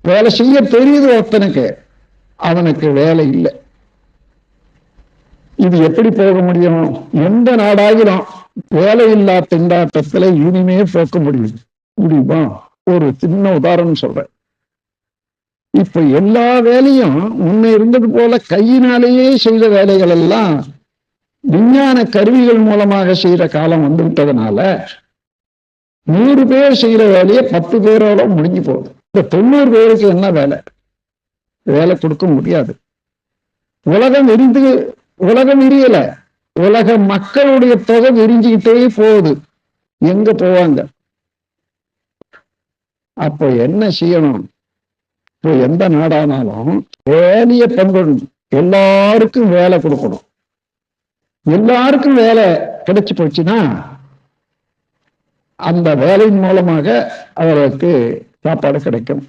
வேலை செய்ய தெரியுது ஒருத்தனுக்கு, அவனுக்கு வேலை இல்லை. இது எப்படி போக முடியும்? எந்த நாடாகிலும் வேலையில்லா திண்டாட்டத்துல இனிமே போக்க முடியுமா? ஒரு சின்ன உதாரணம் சொல்றேன். இப்ப எல்லா வேலையும் முன்ன இருந்தது போல கையினாலேயே செய்த வேலைகள் எல்லாம் விஞ்ஞான கருவிகள் மூலமாக செய்யற காலம் வந்து விட்டதுனால 100 பேர் செய்யற வேலையை 10 பேரோட முடிஞ்சு போகுது. இந்த 90 பேருக்கு என்ன வேலை? வேலை கொடுக்க முடியாது. உலகம் விரியல, உலக மக்களுடைய தொகை விரிஞ்சுக்கிட்டே போகுது. எங்க போவாங்க? அப்போ என்ன செய்யணும்? இப்போ எந்த நாடானாலும் வேலையை பங்கிடணும், எல்லாருக்கும் வேலை கொடுக்கணும். எல்லாருக்கும் வேலை கிடைச்சு போச்சுன்னா அந்த வேலையின் மூலமாக அவருக்கு சாப்பாடு கிடைக்கும்.